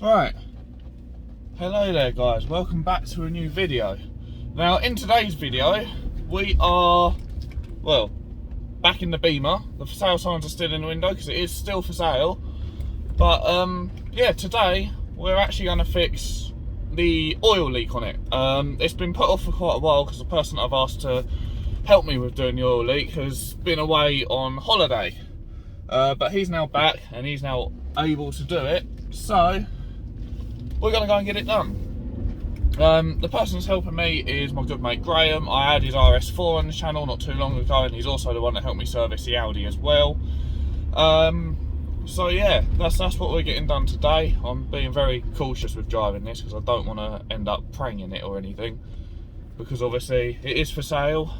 Right, hello there guys, welcome back to a new video. Now in today's video we are, well, back in the Beamer. The for sale signs are still in the window because it is still for sale. But yeah, today we're actually going to fix the oil leak on it. It's been put off for quite a while because the person that I've asked to help me with doing the oil leak has been away on holiday. But he's now back and he's now able to do it. So we're going to go and get it done. The person that's helping me is my good mate Graham. I had his RS4 on the channel not too long ago, and he's also the one that helped me service the Audi as well. So yeah, that's what we're getting done today. I'm being very cautious with driving this because I don't want to end up pranging it or anything, because obviously it is for sale.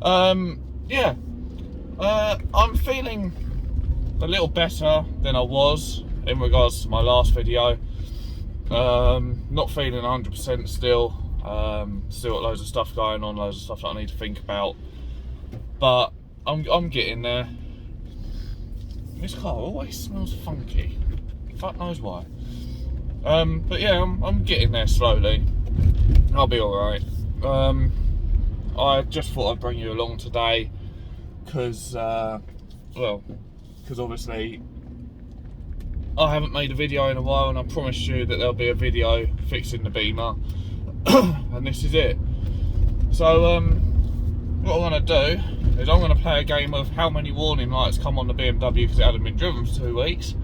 Yeah, I'm feeling a little better than I was in regards to my last video. Not feeling 100% still. Still got loads of stuff going on, loads of stuff that I need to think about. But I'm getting there. This car always smells funky. Fuck knows why. But yeah, I'm getting there slowly. I'll be alright. I just thought I'd bring you along today because, well, because obviously I haven't made a video in a while, and I promised you that there'll be a video fixing the Beamer. And this is it. So what I'm going to do is I'm going to play a game of how many warning lights come on the BMW because it hadn't been driven for 2 weeks,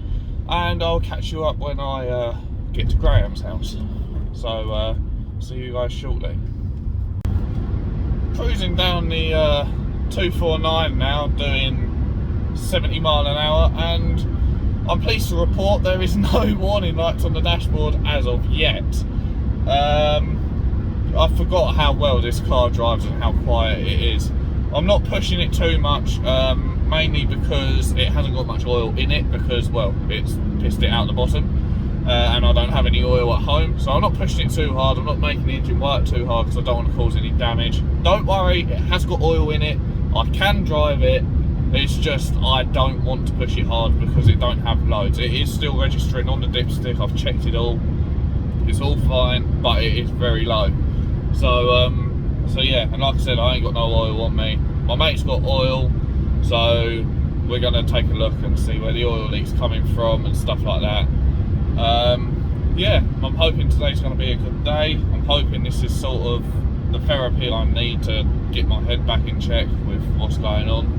and I'll catch you up when I get to Graham's house. So see you guys shortly. Cruising down the 249 now, doing 70 mile an hour, and I'm pleased to report there is no warning lights on the dashboard as of yet. I forgot how well this car drives and how quiet it is. I'm not pushing it too much, mainly because it hasn't got much oil in it, because, well, it's pissed it out the bottom, and I don't have any oil at home, so I'm not pushing it too hard. I'm not making the engine work too hard because I don't want to cause any damage. Don't worry, it has got oil in it. I can drive it. It's just I don't want to push it hard because it don't have loads. It is still registering on the dipstick. I've checked it all. It's all fine, but it is very low. So so yeah, and like I said, I ain't got no oil on me. My mate's got oil, so we're gonna take a look and see where the oil leak's coming from and stuff like that. Yeah, I'm hoping today's gonna be a good day. I'm hoping this is sort of the therapy I need to get my head back in check with what's going on.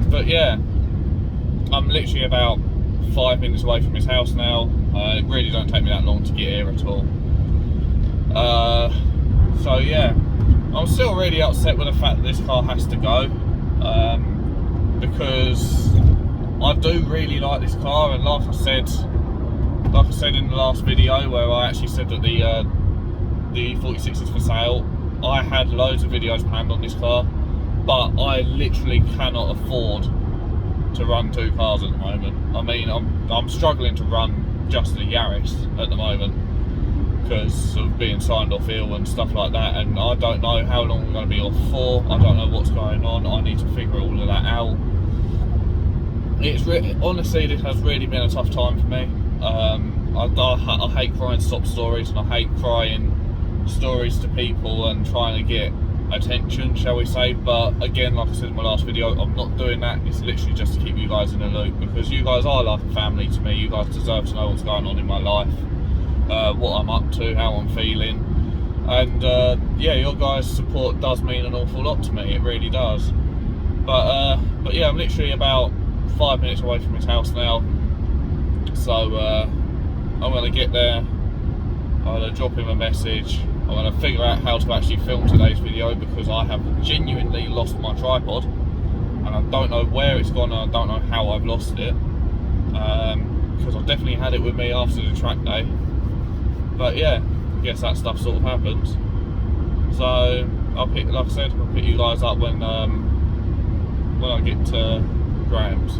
But yeah, I'm literally about 5 minutes away from his house now. It really don't take me that long to get here at all. So yeah, I'm still really upset with the fact that this car has to go, because I do really like this car, and like I said in the last video where I actually said that the E46 is for sale, I had loads of videos planned on this car, but I literally cannot afford to run 2 cars at the moment. I mean, I'm struggling to run just the Yaris at the moment because of being signed off ill and stuff like that, and I don't know how long we're going to be off for. I don't know what's going on. I need to figure all of that out. Honestly, this has really been a tough time for me. I hate crying stop stories, and I hate crying stories to people and trying to get attention, shall we say. But again, like I said in my last video, I'm not doing that. It's literally just to keep you guys in the loop, because you guys are like a family to me. You guys deserve to know what's going on in my life, what I'm up to, how I'm feeling, and yeah, your guys' support does mean an awful lot to me. It really does. But yeah, I'm literally about 5 minutes away from his house now, so I'm gonna get there. I'm gonna drop him a message. I'm going to figure out how to actually film today's video, because I have genuinely lost my tripod and I don't know where it's gone, and I don't know how I've lost it, because I definitely had it with me after the track day. But yeah, I guess that stuff sort of happens. So like I said, I'll pick you guys up when I get to Graham's.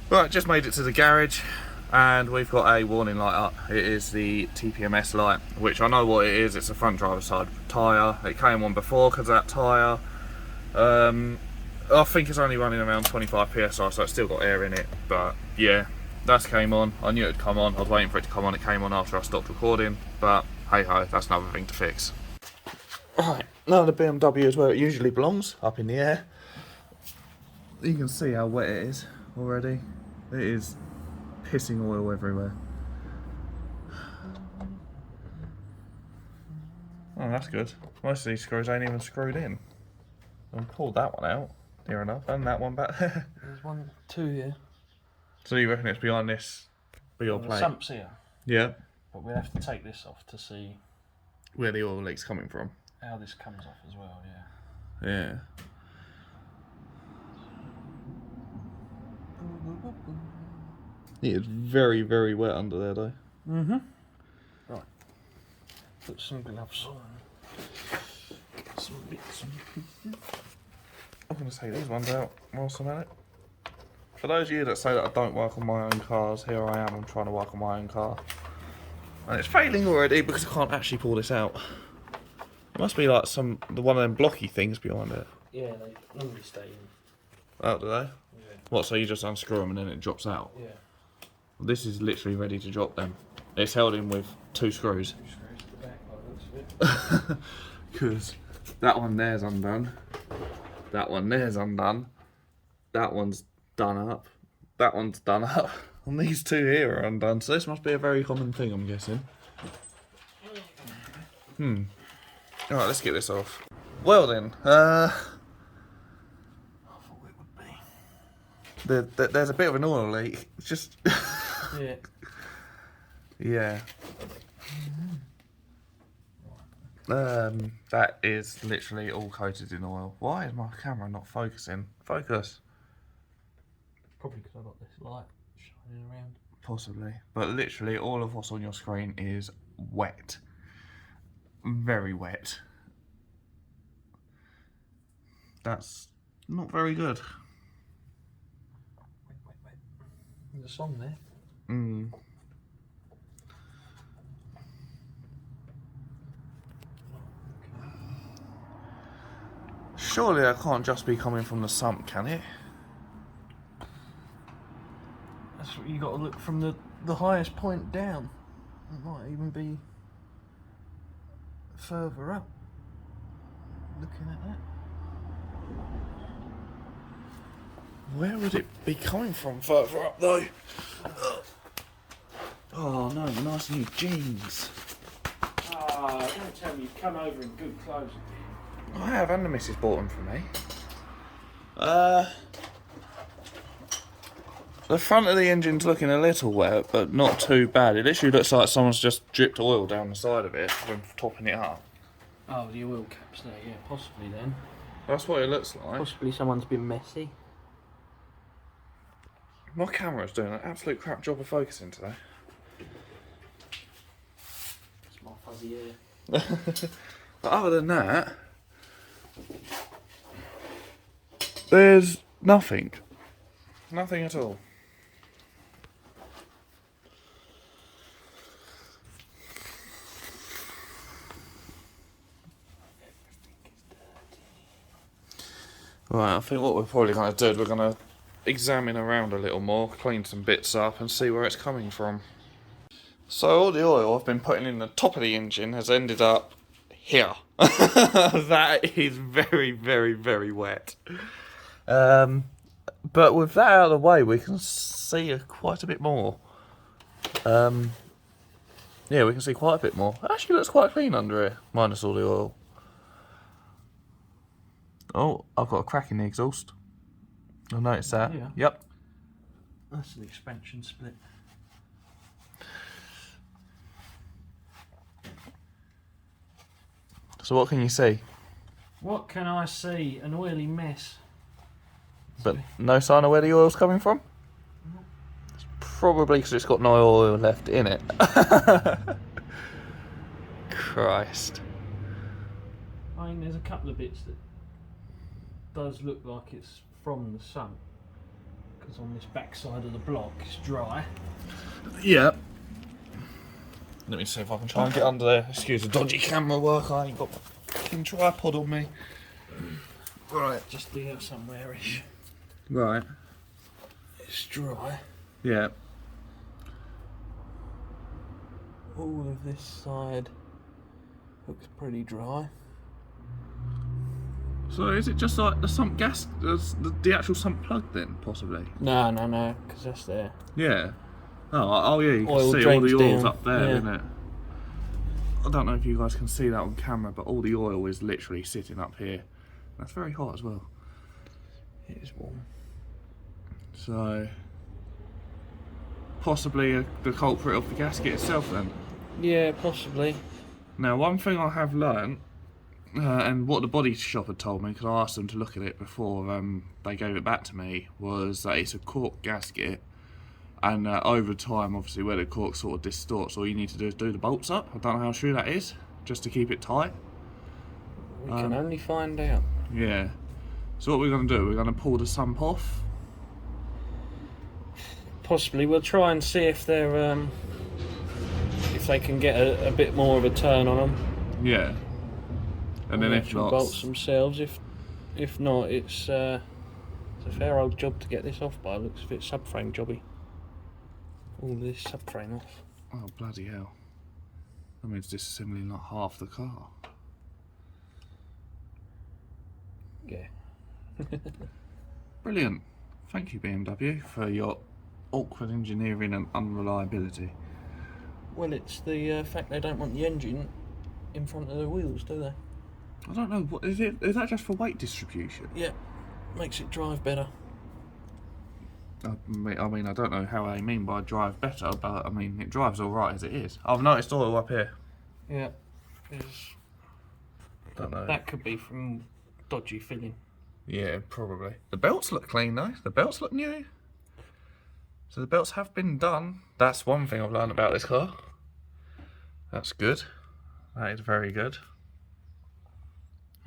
Right, just made it to the garage, and we've got a warning light up. It is the TPMS light, which I know what it is. It's a front driver's side tyre. It came on before because of that tyre. I think it's only running around 25 psi, so it's still got air in it. But yeah, That's came on. I knew it'd come on. I was waiting for it to come on. It came on after I stopped recording. But hey ho, that's another thing to fix. Right, now the BMW is where it usually belongs, up in the air. You can see how wet it is already. It is pissing oil everywhere. Oh, that's good. Most of these screws ain't even screwed in. I pulled that one out, near enough, and that one back there. There's 1, 2 here. So you reckon it's behind this, your plate? The sump's here. Yeah. But we'll have to take this off to see Where the oil leak's coming from. how this comes off as well, yeah. Yeah. It is very, very wet under there though. Mm-hmm. Right. Put some gloves on. Get some bits and pieces. I'm going to take these ones out whilst I'm at it. For those of you that say that I don't work on my own cars, here I am, I'm trying to work on my own car. And it's failing already because I can't actually pull this out. It must be like one of them blocky things behind it. Yeah, they normally stay in. Oh, do they? Yeah. What, so you just unscrew them and then it drops out? Yeah. This is literally ready to drop them. It's held in with 2 screws. 2 screws to the back by the looks of it. Because that one there's undone. That one there's undone. That one's done up. That one's done up. And these 2 here are undone. So this must be a very common thing, I'm guessing. Alright, let's get this off. Well then, I thought it would be. there's a bit of an oil leak. It's just... Yeah. Yeah. That is literally all coated in oil. Why is my camera not focusing? Focus. Probably because I've got this light shining around. Possibly. But literally all of what's on your screen is wet. Very wet. That's not very good. Wait. There's a song there. Surely that can't just be coming from the sump, can it? That's what you got to look from the highest point down. It might even be further up. Looking at that. Where would it be coming from further up though? Oh no, my nice new jeans. Ah, don't tell me you've come over in good clothes again. I have, and the missus bought them for me. The front of the engine's looking a little wet, but not too bad. It literally looks like someone's just dripped oil down the side of it when topping it up. Oh, the oil caps there, yeah, possibly then. That's what it looks like. Possibly someone's been messy. My camera's doing an absolute crap job of focusing today. It's my fuzzy hair. But other than that, there's nothing. Nothing at all. Right, I think what we're probably going to do is we're going to examine around a little more, clean some bits up and see where it's coming from. So all the oil I've been putting in the top of the engine has ended up here. That is very, very, very wet. But with that out of the way, we can see quite a bit more. Yeah, we can see quite a bit more. It actually looks quite clean under here, minus all the oil. Oh, I've got a crack in the exhaust. I noticed that. Yeah. Yep. That's the expansion split. So what can you see? What can I see? An oily mess. But no sign of where the oil's coming from? It's probably because it's got no oil left in it. Christ. I mean, there's a couple of bits that does look like it's from the sun. Because on this back side of the block, it's dry. Yeah. Let me see if I can try and get under there. Excuse the dodgy camera work, I ain't got a fucking tripod on me. Right. Just here somewhere-ish. Right. It's dry. Yeah. All of this side looks pretty dry. So is it just like the sump gas, the actual sump plug then, possibly? No, because that's there. Yeah. Oh yeah, you can Oil see all the drains oil's down. up there, Yeah. isn't it? I don't know if you guys can see that on camera, but all the oil is literally sitting up here. That's very hot as well. It is warm. So, possibly the culprit of the gasket itself then. Yeah, possibly. Now, one thing I have learnt, and what the body shop had told me, because I asked them to look at it before they gave it back to me, was that it's a cork gasket, and over time, obviously, where the cork sort of distorts, all you need to do is do the bolts up. I don't know how true that is, just to keep it tight. We can only find out. Yeah. So what we're going to do, we're going to pull the sump off. Possibly. We'll try and see if they're if they can get a bit more of a turn on them. Yeah. And then The if actual not, bolts themselves. If not, it's a fair old job to get this off by. Looks a bit subframe jobby. All this subframe off. oh bloody hell, that means disassembling like half the car. Yeah. Brilliant. Thank you BMW for your awkward engineering and unreliability. Well, it's the fact they don't want the engine in front of the wheels, do they? I don't know, what is it? Is that just for weight distribution? Yeah. Makes it drive better. I mean, I don't know how they mean by drive better, but I mean, it drives alright as it is. I've noticed oil up here. Yeah. Don't know. That could be from dodgy filling. Yeah, probably. The belts look clean though. The belts look new. So the belts have been done. That's one thing I've learned about this car. That's good. That is very good.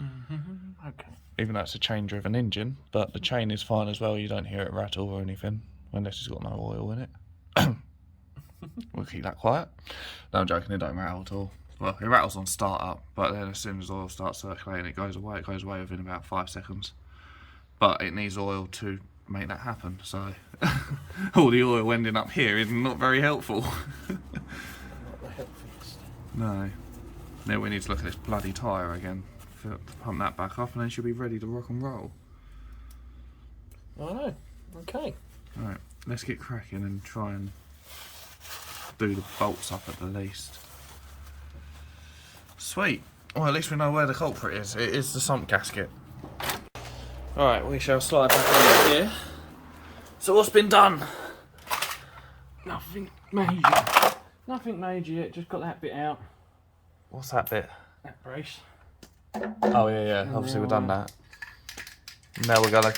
Okay. Even though it's a chain-driven engine, but the chain is fine as well. You don't hear it rattle or anything, unless it's got no oil in it. We'll keep that quiet. No, I'm joking. It don't rattle at all. Well, it rattles on start-up, but then as soon as oil starts circulating, it goes away. It goes away within about 5 seconds. But it needs oil to make that happen. So all the oil ending up here is not very helpful. Not the healthiest. No. Now we need to look at this bloody tyre again. Pump that back up and then she'll be ready to rock and roll. I know. Okay. Alright, let's get cracking and try and do the bolts up at the least. Sweet. Well, at least we know where the culprit is. It is the sump gasket. Alright, we shall slide back in here. So what's been done? Nothing major. Nothing major yet. Just got that bit out. What's that bit? That brace. Oh yeah, obviously we've done that. Now we're gonna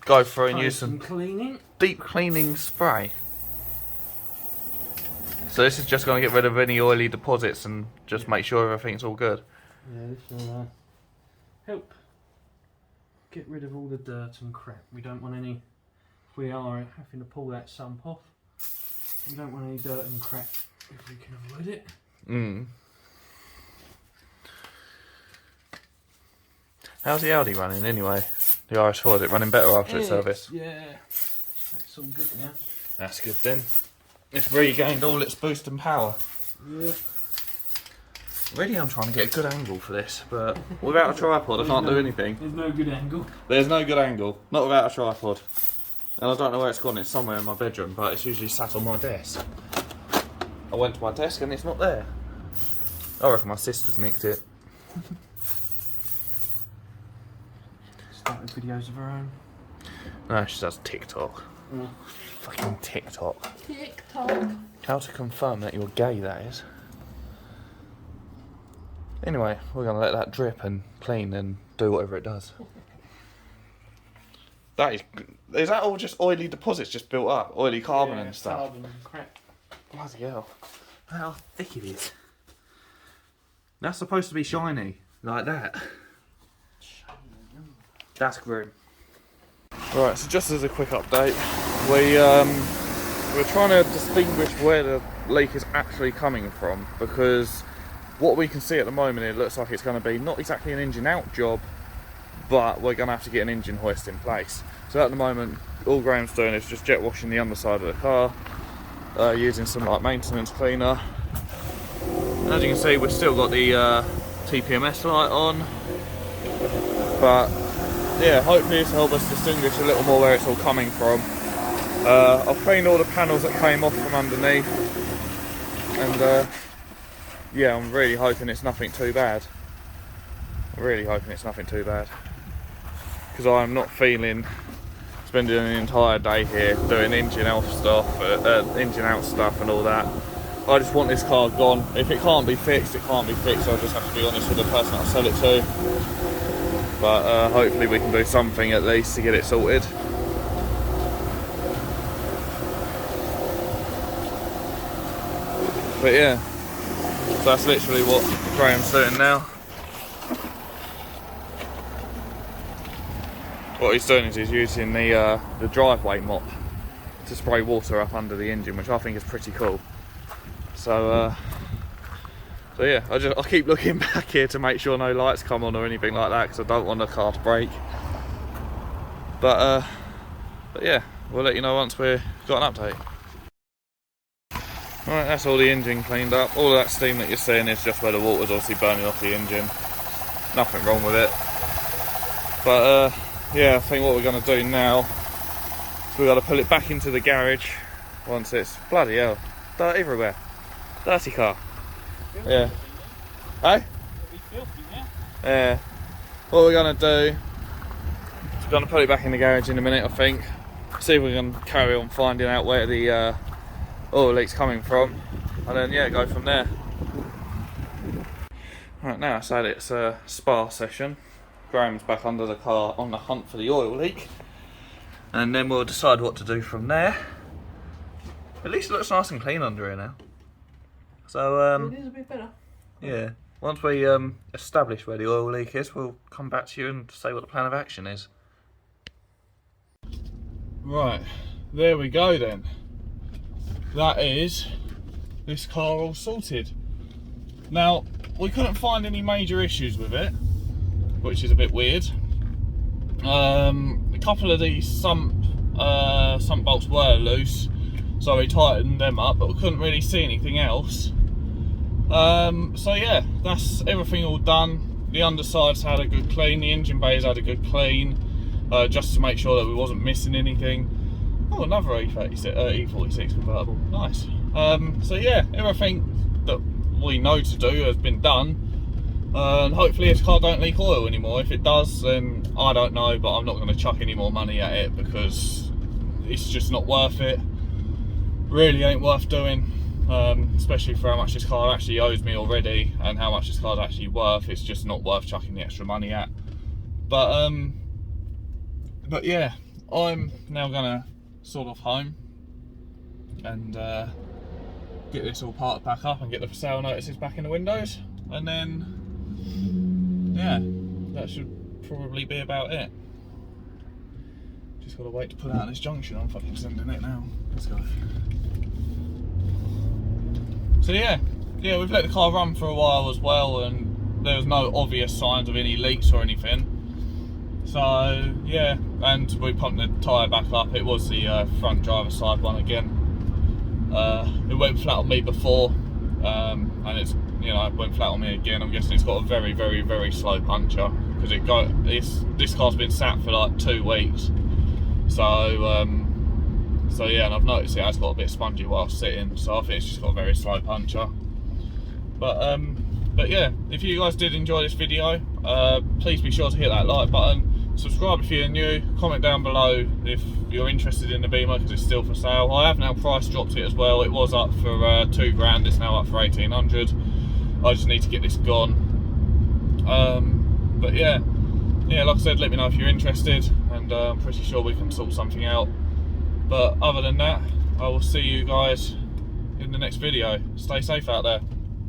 go through and use some cleaning. deep cleaning spray. So this is just gonna get rid of any oily deposits and just make sure everything's all good. Yeah, this will help get rid of all the dirt and crap. We don't want any. If we are having to pull that sump off, we don't want any dirt and crap if we can avoid it. Mm. How's the Audi running anyway? The RS4, is it running better after its service? Yeah, that's all good now. That's good then. It's regained all its boost and power. Yeah. Really, I'm trying to get a good angle for this, but without a tripod I can't do anything. There's no good angle. There's no good angle, not without a tripod. And I don't know where it's gone, it's somewhere in my bedroom, but it's usually sat on my desk. I went to my desk and it's not there. I reckon my sister's nicked it. Started videos of her own. No, she does TikTok. Mm. Fucking TikTok. TikTok. How to confirm that you're gay, that is. Anyway, we're going to let that drip and clean and do whatever it does. That is that all just oily deposits just built up? Oily carbon and stuff? Carbon and crap. Bloody hell. How thick it is. That's supposed to be shiny, like that. That's grim. Right, so just as a quick update, we're trying to distinguish where the leak is actually coming from, because what we can see at the moment, it looks like it's going to be not exactly an engine out job, but we're going to have to get an engine hoist in place. So at the moment, all Graham's doing is just jet washing the underside of the car, using some like maintenance cleaner, as you can see, we've still got the TPMS light on, but yeah, hopefully this will help us distinguish a little more where it's all coming from. I've cleaned all the panels that came off from underneath, and yeah, I'm really hoping it's nothing too bad. I'm really hoping it's nothing too bad, because I'm not feeling spending an entire day here doing engine out stuff and all that. I just want this car gone. If it can't be fixed, it can't be fixed. I'll just have to be honest with the person I'll sell it to. But hopefully we can do something at least to get it sorted. But yeah, so that's literally what Graham's doing now. What he's doing is he's using the driveway mop to spray water up under the engine, which I think is pretty cool. So yeah, I keep looking back here to make sure no lights come on or anything like that, because I don't want the car to break. But yeah, we'll let you know once we've got an update. Right, that's all the engine cleaned up. All of that steam that you're seeing is just where the water's obviously burning off the engine. Nothing wrong with it. But yeah, I think what we're going to do now is we've got to pull it back into the garage once it's, bloody hell, dirt everywhere. Dirty car. Yeah. Hey? Yeah. What we're going to do is we're going to put it back in the garage in a minute, I think. See if we can carry on finding out where the oil leak's coming from, and then yeah, go from there. Right, now I said it's a spa session. Graham's back under the car on the hunt for the oil leak, and then we'll decide what to do from there. At least it looks nice and clean under here now. So it is a bit better. Yeah, once we establish where the oil leak is, we'll come back to you and say what the plan of action is. Right, there we go then. That is this car all sorted. Now, we couldn't find any major issues with it, which is a bit weird. A couple of these sump bolts were loose, so we tightened them up, but we couldn't really see anything else. So yeah, that's everything all done. The underside's had a good clean, the engine bay's had a good clean, just to make sure that we wasn't missing anything. Oh, another E46 convertible, nice. So yeah, everything that we know to do has been done, and hopefully this car don't leak oil anymore. If it does, then I don't know, but I'm not going to chuck any more money at it, because it's just not worth it. Really ain't worth doing. Especially for how much this car actually owes me already and how much this car's actually worth. It's just not worth chucking the extra money at. But yeah, I'm now gonna sort of home and get this all parked back up and get the for sale notices back in the windows, and then yeah, that should probably be about it. Just gotta wait to pull out this junction. I'm fucking sending it now. Let's go. So yeah, we've let the car run for a while as well, and there was no obvious signs of any leaks or anything. So yeah, and we pumped the tyre back up. It was the front driver's side one again. It went flat on me before, and it's, you know, it went flat on me again. I'm guessing it's got a very, very, very slow puncher, because this car's been sat for like 2 weeks. So yeah, and I've noticed it has got a bit spongy while sitting, so I think it's just got a very slow puncher. But yeah, if you guys did enjoy this video, please be sure to hit that like button, subscribe if you're new, comment down below if you're interested in the Beamer, because it's still for sale. I have now price dropped it as well. It was up for 2 grand, it's now up for 1,800. I just need to get this gone. But yeah, like I said, let me know if you're interested, and I'm pretty sure we can sort something out. But other than that, I will see you guys in the next video. Stay safe out there.